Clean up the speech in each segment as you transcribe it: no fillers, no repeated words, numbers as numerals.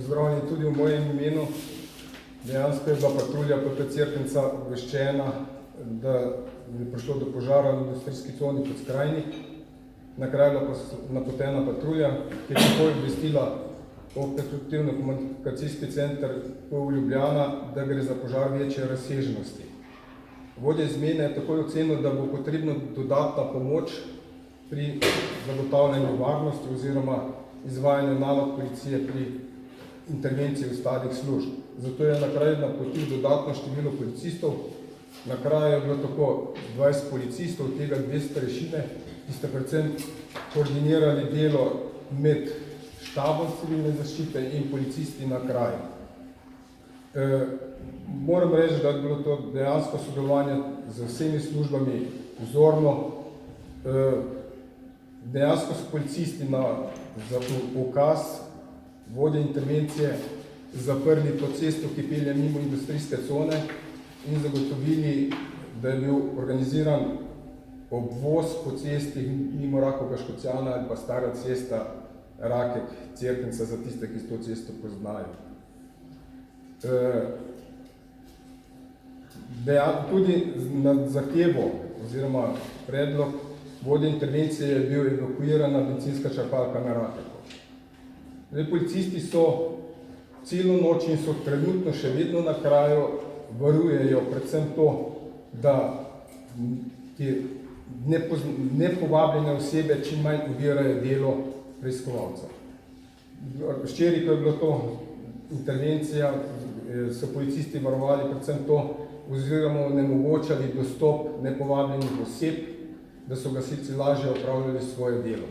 pozdravljeni tudi v mojem imenu. Dejansko je bila patrulja PP Cerknica obveščena, da je prišlo do požara v industrijski coni pod Skrajnik. Na kraj je bila napotena patrulja, ki je takoj obvestila operativno-komunikacijski center v Ljubljana, da gre za požar večje razsežnosti. Vodja izmene je takoj ocenil, da bo potrebno dodatna pomoč pri zagotavljanju varnosti oziroma izvajanju nalog policije pri intervenciji ostalih služb. Zato je na kraju napotil dodatno število policistov. Na kraju je bilo tako 20 policistov, od tega 2 starešine, ki sta predvsem koordinirali delo med štabom civilne zaščite in policisti na kraju. Moram reči, da je bilo to dejansko sodelovanje z vsemi službami vzorno. Dejansko so policisti za ukaz vodje intervencije zaprli to cesto, ki pelje mimo industrijske cone in zagotovili, da je bil organiziran obvoz po cesti mimo Rakovega Škocjana ali pa stara cesta Rakek Cerknica za tiste, ki to cesto poznajo. Tudi na zahtevo oziroma predlog vodje intervencije je bil evakuirana bencinska črpalka na Rakeku. Policisti so celo noč in so trenutno še vedno na kraju, varujejo predvsem to, da te nepovabljene osebe čim manj ovirajo delo preiskovalcev. Včeraj, ko je bila to intervencija, so policisti varovali predvsem to, oziroma onemogočali dostop nepovabljenih oseb, da so gasilci lažje opravljali svoje delo.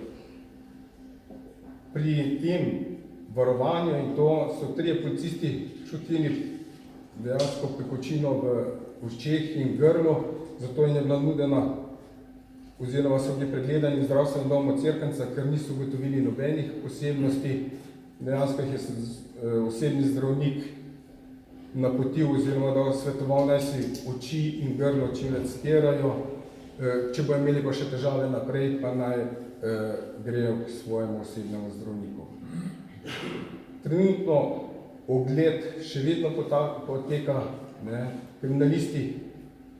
Pri tem varovanju in to so 3 policisti čutili dejansko pekočino v očeh in grlu, zato jim je bila nudena oziroma so bili pregledani v zdravstvenem domu Cerknica, ker niso ugotovili nobenih posebnosti. Dejansko jih je osebni zdravnik napotil oziroma dal svetoval, naj si oči in grlo čim več stirajo. Če bo imeli pa še težave naprej, pa naj grejo k svojemu osebnemu zdravniku. Trenutno ogled še vedno poteka, kriminalisti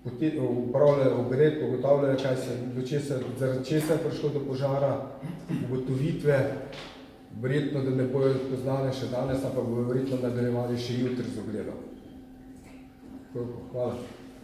upravljajo ogled, ugotavljajo, zaradi česa je prišlo do požara, ugotovitve, verjetno, da ne bojo poznane še danes, ampak bojo verjetno nadaljevali še jutri z ogledom. Hvala.